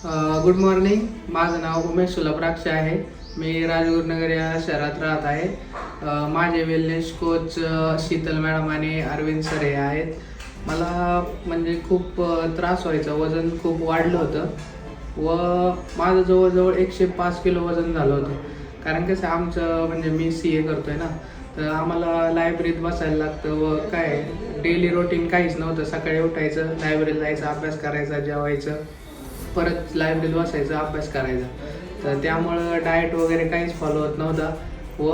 Good morning. माझं नाव उमेश सुलभराक्ष आहे. मी राजगुरुनगर या शहरात राहत आहे. माझे वेलनेस कोच शीतल मॅडम आणि अरविंद सर हे आहेत. मला म्हणजे खूप त्रास व्हायचा, वजन खूप वाढलं होतं व माझं जवळजवळ 105 किलो वजन झालं होतं. कारण कसं आमचं म्हणजे मी CA करतोय ना, तर आम्हाला लायब्ररीत बसायला लागतं व काय डेली रुटीन काहीच नव्हतं. सकाळी उठायचं, लायब्ररीला जायचं, अभ्यास करायचा, जेवायचं, परत लायब्ररीत बसायचं, अभ्यास करायचा. तर त्यामुळं डाएट वगैरे काहीच फॉलो होत नव्हता व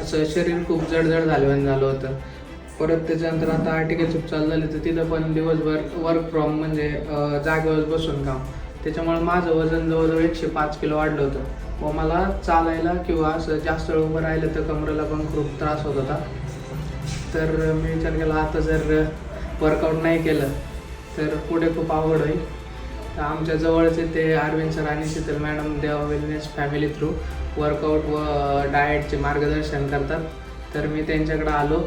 असं शरीर खूप जडजड झालं होतं. परत त्याच्यानंतर आता आर्टिकल शिफ्ट चालू झाली, तर तिथं पण दिवसभर वर्क फ्रॉम म्हणजे जागेवर बसून काम. त्याच्यामुळं माझं वजन जवळजवळ 105 किलो वाढलं होतं व मला चालायला किंवा असं जास्त वेळ उभं राहिलं तर कमरेला पण खूप त्रास होत होता. तर मी विचार केला, आता जर वर्कआउट नाही केलं तर पुढे खूप अवघड होईल. तर आमच्या जवळचे ते अरविंद सर आणि शीतल मॅडम देवा वेलनेस फॅमिली थ्रू वर्कआउट व डाएटचे मार्गदर्शन करतात. तर मी त्यांच्याकडे आलो.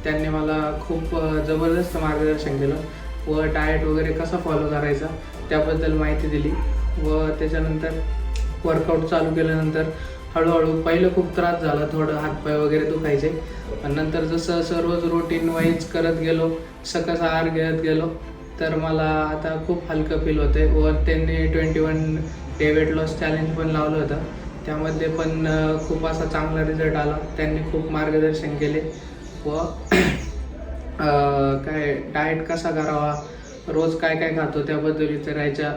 त्यांनी मला खूप जबरदस्त मार्गदर्शन केलं व डाएट वगैरे कसा फॉलो करायचा त्याबद्दल माहिती दिली व त्याच्यानंतर वर्कआउट चालू केल्यानंतर हळूहळू पहिलं खूप त्रास झाला, थोडं हातपाय वगैरे दुखायचे. पण नंतर जसं सर्वच रुटीन वाईज करत गेलो, सकस आहार घेत गेलो, तर मला आता खूप हलकं फील होते व त्यांनी 21 डे वेट लॉस चॅलेंज पण लावलं होतं. त्यामध्ये पण खूप असा चांगला रिझल्ट आला. त्यांनी खूप मार्गदर्शन केले व काय डाएट कसा करावा, रोज काय काय खातो त्याबद्दल विचारायच्या.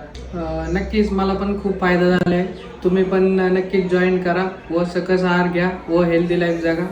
नक्कीच मला पण खूप फायदा झाला आहे. तुम्ही पण नक्कीच जॉईन करा व सकस आहार घ्या व हेल्दी लाईफ जगा.